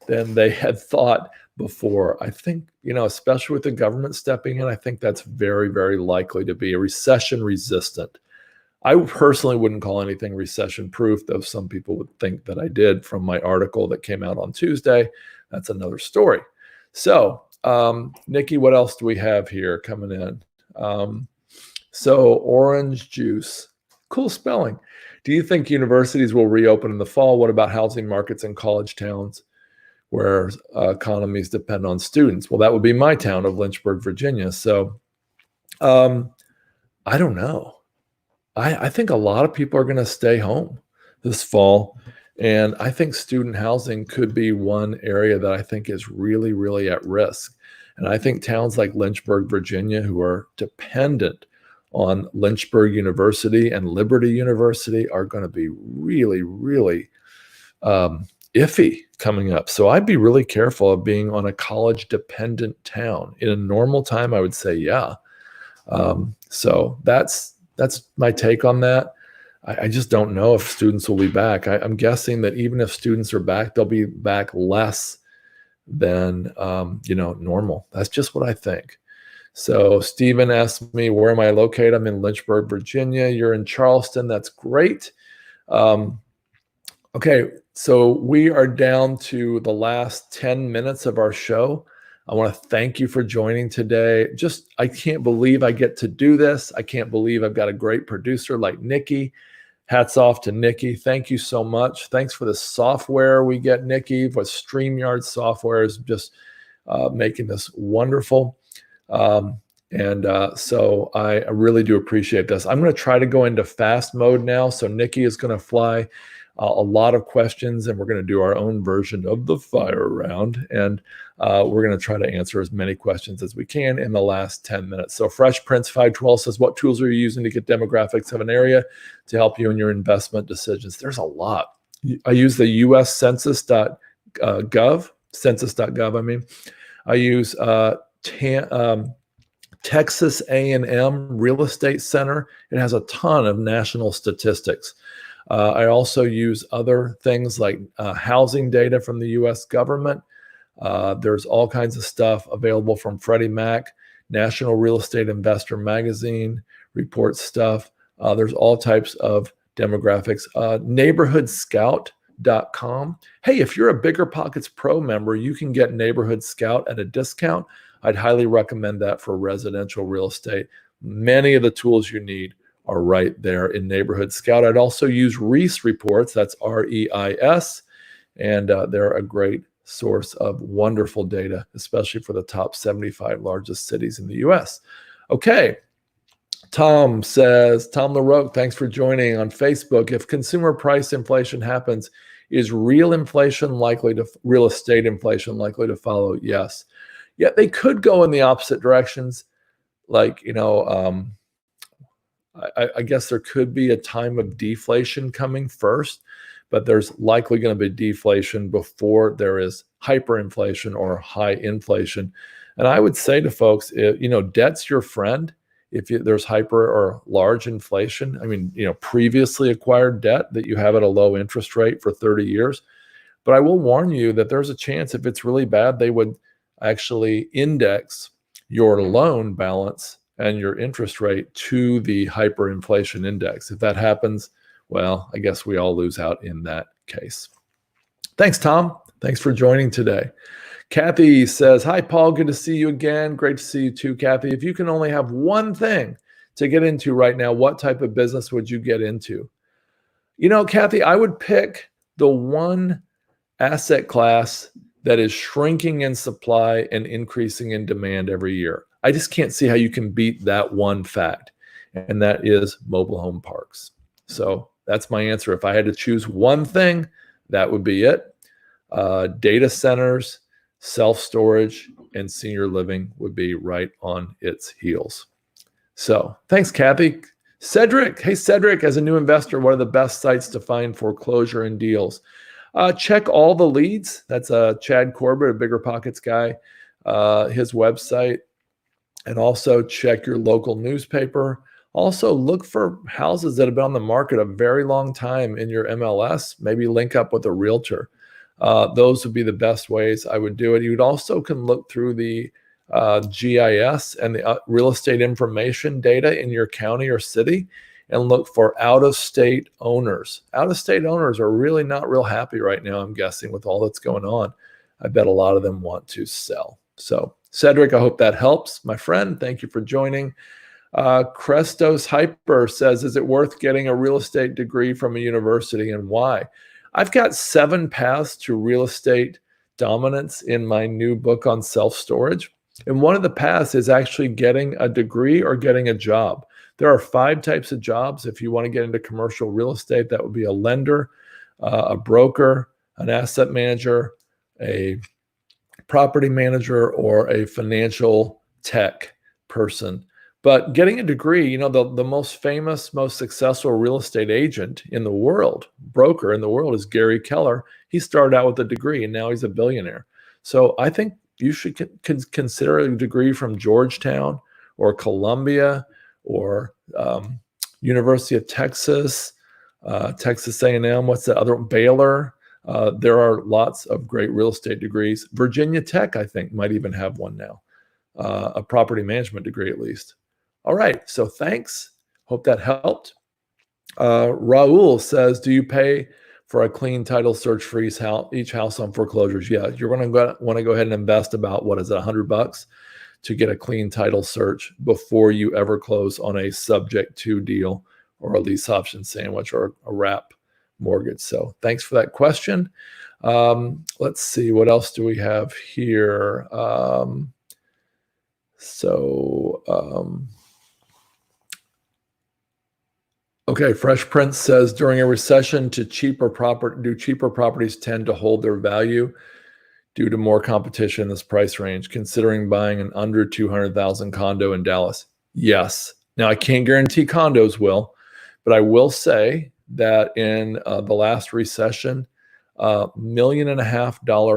than they had thought before. I think, you know, especially with the government stepping in, I think that's very, very likely to be a recession resistant. I personally wouldn't call anything recession proof, though some people would think that I did from my article that came out on Tuesday. That's another story. So, Nikki, what else do we have here coming in? So orange juice, cool spelling. Do you think universities will reopen in the fall? What about housing markets in college towns where economies depend on students? Well, that would be my town of Lynchburg, Virginia. So I don't know. I think a lot of people are going to stay home this fall. And I think student housing could be one area that I think is really, really at risk. And I think towns like Lynchburg, Virginia, who are dependent on Lynchburg University and Liberty University, are going to be really, really iffy coming up. So I'd be really careful of being on a college-dependent town. In a normal time, I would say, yeah. So that's my take on that. I just don't know if students will be back. I'm guessing that even if students are back, they'll be back less than normal. That's just what I think. So Stephen asked me, where am I located? I'm in Lynchburg, Virginia. You're in Charleston. That's great. Okay, so we are down to the last 10 minutes of our show. I want to thank you for joining today. I can't believe I get to do this. I can't believe I've got a great producer like Nikki. Hats off to Nikki. Thank you so much. Thanks for the software we get, Nikki. What StreamYard software is just making this wonderful. So I really do appreciate this. I'm going to try to go into fast mode now. So Nikki is going to fly a lot of questions, and we're going to do our own version of the fire round. And we're going to try to answer as many questions as we can in the last 10 minutes. So Fresh Prince 512 says, what tools are you using to get demographics of an area to help you in your investment decisions? There's a lot. I use the US census.gov. I mean, I use Texas A&M Real Estate Center. It has a ton of national statistics. I also use other things like housing data from the US government. There's all kinds of stuff available from Freddie Mac, National Real Estate Investor Magazine, reports stuff. There's all types of demographics. NeighborhoodScout.com. Hey, if you're a Bigger Pockets Pro member, you can get Neighborhood Scout at a discount. I'd highly recommend that for residential real estate. Many of the tools you need are right there in Neighborhood Scout. I'd also use Rhys reports. That's REIS. And they're a great source of wonderful data, especially for the top 75 largest cities in the US. Okay, Tom says, Tom Laroque, thanks for joining on Facebook. If consumer price inflation happens, is real estate inflation likely to follow? Yes. Yet they could go in the opposite directions. Like, I guess there could be a time of deflation coming first, but there's likely going to be deflation before there is hyperinflation or high inflation. And I would say to folks, debt's your friend. If there's hyper or large inflation, previously acquired debt that you have at a low interest rate for 30 years. But I will warn you that there's a chance if it's really bad, they would actually index your loan balance and your interest rate to the hyperinflation index. If that happens, well, I guess we all lose out in that case. Thanks, Tom. Thanks for joining today. Kathy says, hi, Paul. Good to see you again. Great to see you too, Kathy. If you can only have one thing to get into right now, what type of business would you get into? Kathy, I would pick the one asset class that is shrinking in supply and increasing in demand every year. I just can't see how you can beat that one fact, and that is mobile home parks. So that's my answer. If I had to choose one thing, that would be it. Data centers, self-storage, and senior living would be right on its heels. So thanks, Kathy. Cedric. Hey, Cedric, as a new investor, what are the best sites to find foreclosure and deals? Check All the Leads. That's Chad Corbett, a Bigger Pockets guy, his website. And also check your local newspaper. Also look for houses that have been on the market a very long time in your MLS. Maybe link up with a realtor. Those would be the best ways I would do it. You would also can look through the GIS and the real estate information data in your county or city and look for out-of-state owners. Out-of-state owners are really not real happy right now, I'm guessing, with all that's going on. I bet a lot of them want to sell. So, Cedric, I hope that helps, my friend. Thank you for joining. Crestos Hyper says, is it worth getting a real estate degree from a university and why? I've got 7 paths to real estate dominance in my new book on self-storage. And one of the paths is actually getting a degree or getting a job. There are 5 types of jobs. If you want to get into commercial real estate, that would be a lender, a broker, an asset manager, a property manager, or a financial tech person. But getting a degree, the most famous, most successful real estate agent in the world, broker in the world, is Gary Keller. He started out with a degree and now he's a billionaire. So I think you should consider a degree from Georgetown or Columbia or University of Texas, Texas A&M, what's the other, Baylor. There are lots of great real estate degrees. Virginia Tech, I think, might even have one now, a property management degree at least. All right, so thanks. Hope that helped. Raul says, do you pay for a clean title search for each house on foreclosures? Yeah, you're going to want to go ahead and invest about, $100 to get a clean title search before you ever close on a subject to deal or a lease option sandwich or a wrap mortgage. So thanks for that question. Let's see, what else do we have here? Okay, Fresh Prince says, during a recession, do cheaper properties tend to hold their value due to more competition in this price range, considering buying an under $200,000 condo in Dallas? Yes. Now, I can't guarantee condos will, but I will say that in the last recession, $1.5 million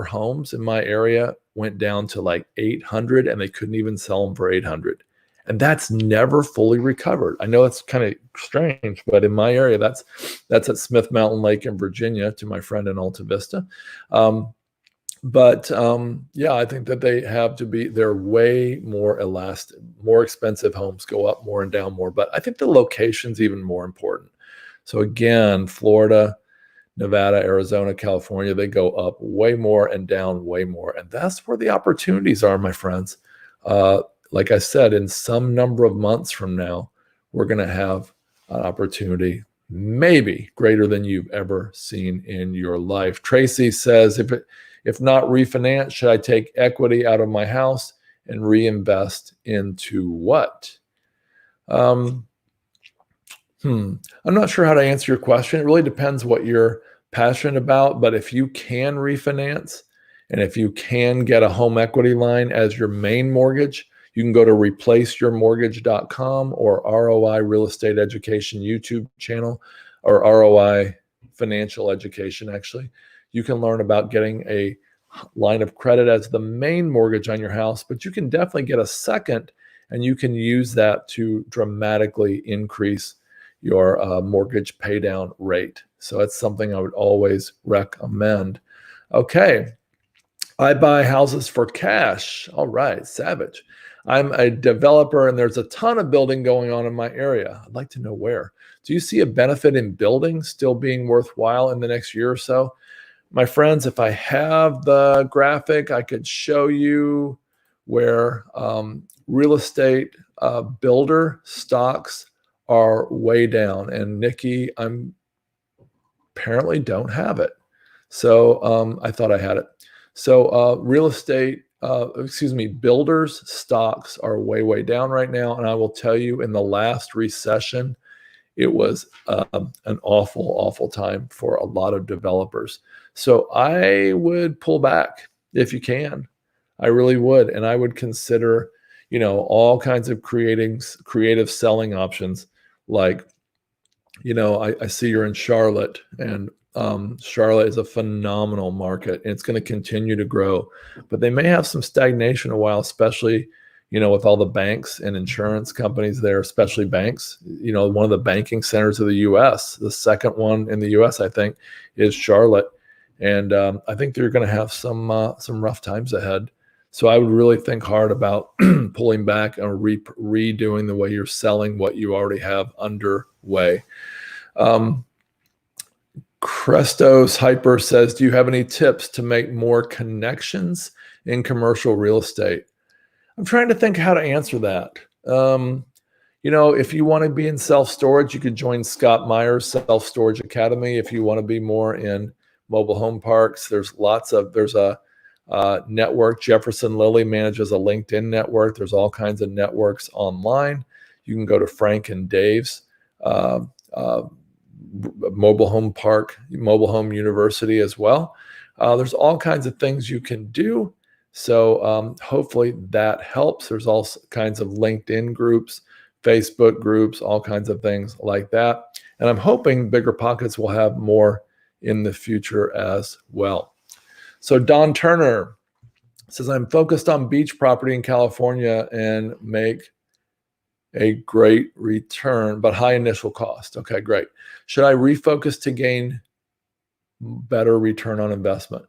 homes in my area went down to like 800, and they couldn't even sell them for 800. And that's never fully recovered. I know it's kind of strange, but in my area, that's at Smith Mountain Lake in Virginia, to my friend in Alta Vista. Yeah, I think that they're way more elastic. More expensive homes go up more and down more, but I think the location's even more important. So again, Florida, Nevada, Arizona, California, they go up way more and down way more. And that's where the opportunities are, my friends. Like I said, in some number of months from now, we're going to have an opportunity maybe greater than you've ever seen in your life. Tracy says, if not refinance, should I take equity out of my house and reinvest into what? I'm not sure how to answer your question. It really depends what you're passionate about. But if you can refinance and if you can get a home equity line as your main mortgage, you can go to replaceyourmortgage.com or ROI Real Estate Education YouTube channel, or ROI Financial Education, actually. You can learn about getting a line of credit as the main mortgage on your house, but you can definitely get a second, and you can use that to dramatically increase your mortgage paydown rate. So that's something I would always recommend. Okay. I buy houses for cash. All right, savage. I'm a developer and there's a ton of building going on in my area. I'd like to know where. Do you see a benefit in building still being worthwhile in the next year or so? My friends, if I have the graphic, I could show you where real estate builder stocks are way down. And Nikki, I'm apparently don't have it. So I thought I had it. So real estate, builders stocks are way, way down right now. And I will tell you, in the last recession, it was an awful, awful time for a lot of developers. So I would pull back if you can. I really would. And I would consider, all kinds of creative selling options. Like, I see you're in Charlotte, and Charlotte is a phenomenal market, and it's going to continue to grow. But they may have some stagnation a while, especially, with all the banks and insurance companies there, especially banks. One of the banking centers of the U.S., the second one in the U.S., I think, is Charlotte. And I think they're going to have some rough times ahead. So I would really think hard about pulling back and redoing the way you're selling what you already have underway. Crestos Hyper says, do you have any tips to make more connections in commercial real estate? I'm trying to think how to answer that. If you want to be in self-storage, you could join Scott Meyer's Self-Storage Academy. If you want to be more in mobile home parks, there's a network. Jefferson Lilly manages a LinkedIn network. There's all kinds of networks online. You can go to Frank and Dave's mobile home park, mobile home university as well. There's all kinds of things you can do. So hopefully that helps. There's all kinds of LinkedIn groups, Facebook groups, all kinds of things like that. And I'm hoping Bigger Pockets will have more in the future as well. So Don Turner says, I'm focused on beach property in California and make a great return, but high initial cost. Okay, great. Should I refocus to gain better return on investment?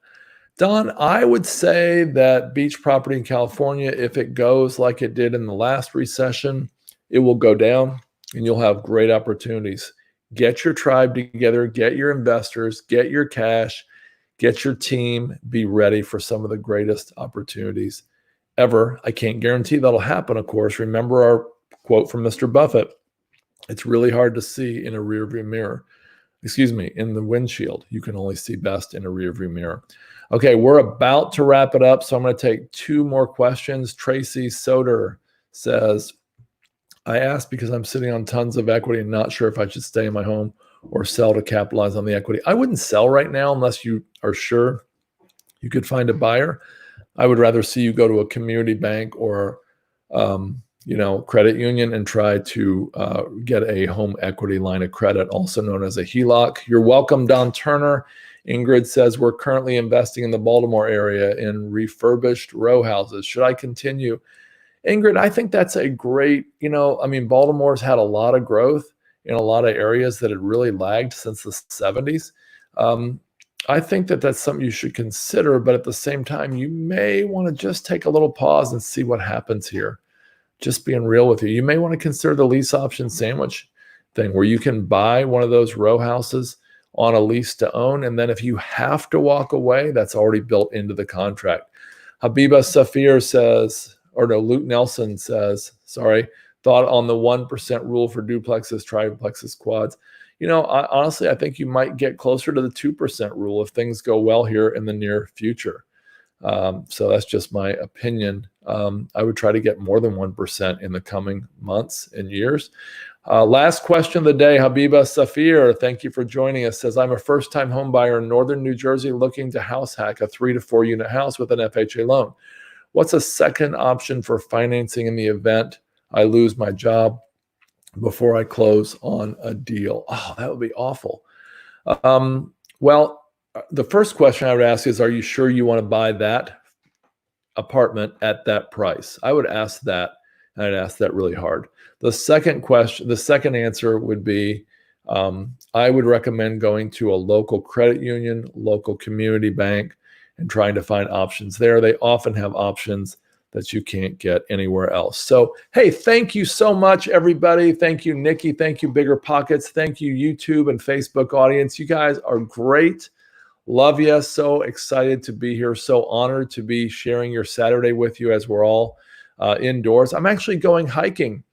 Don, I would say that beach property in California, if it goes like it did in the last recession, it will go down and you'll have great opportunities. Get your tribe together, get your investors, get your cash, get your team, be ready for some of the greatest opportunities ever. I can't guarantee that'll happen, of course. Remember our quote from Mr. Buffett, it's really hard to see in a rearview mirror. In the windshield. You can only see best in a rearview mirror. Okay, we're about to wrap it up, so I'm going to take two more questions. Tracy Soder says, I asked because I'm sitting on tons of equity and not sure if I should stay in my home or sell to capitalize on the equity. I wouldn't sell right now unless you are sure you could find a buyer. I would rather see you go to a community bank or credit union and try to get a home equity line of credit, also known as a HELOC. You're welcome, Don Turner. Ingrid says, we're currently investing in the Baltimore area in refurbished row houses. Should I continue? Ingrid, I think that's a great, Baltimore's had a lot of growth in a lot of areas that had really lagged since the 70s. I think that that's something you should consider, but at the same time, you may want to just take a little pause and see what happens here. Just being real with you. You may want to consider the lease option sandwich thing where you can buy one of those row houses on a lease to own. And then if you have to walk away, that's already built into the contract. Habiba Safir says, Luke Nelson says, thought on the 1% rule for duplexes, triplexes, quads. Honestly, I think you might get closer to the 2% rule if things go well here in the near future. So that's just my opinion. I would try to get more than 1% in the coming months and years. Last question of the day, Habiba Safir, thank you for joining us, says, I'm a first-time home buyer in northern New Jersey looking to house hack a 3 to 4 unit house with an FHA loan. What's a second option for financing in the event I lose my job before I close on a deal? Oh, that would be awful. Well, the first question I would ask is, are you sure you want to buy that apartment at that price? I would ask that, and I'd ask that really hard. The second answer would be, I would recommend going to a local credit union, local community bank, and trying to find options there. They often have options that you can't get anywhere else. So, hey, thank you so much, everybody. Thank you, Nikki. Thank you, Bigger Pockets. Thank you, YouTube and Facebook audience. You guys are great. Love you. So excited to be here. So honored to be sharing your Saturday with you as we're all indoors. I'm actually going hiking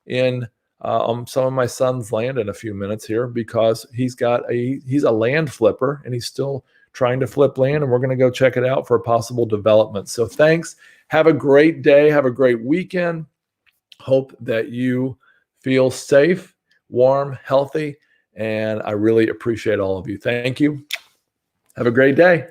in some of my son's land in a few minutes here because he's a land flipper and he's still trying to flip land, and we're going to go check it out for a possible development. So thanks. Have a great day. Have a great weekend. Hope that you feel safe, warm, healthy, and I really appreciate all of you. Thank you. Have a great day.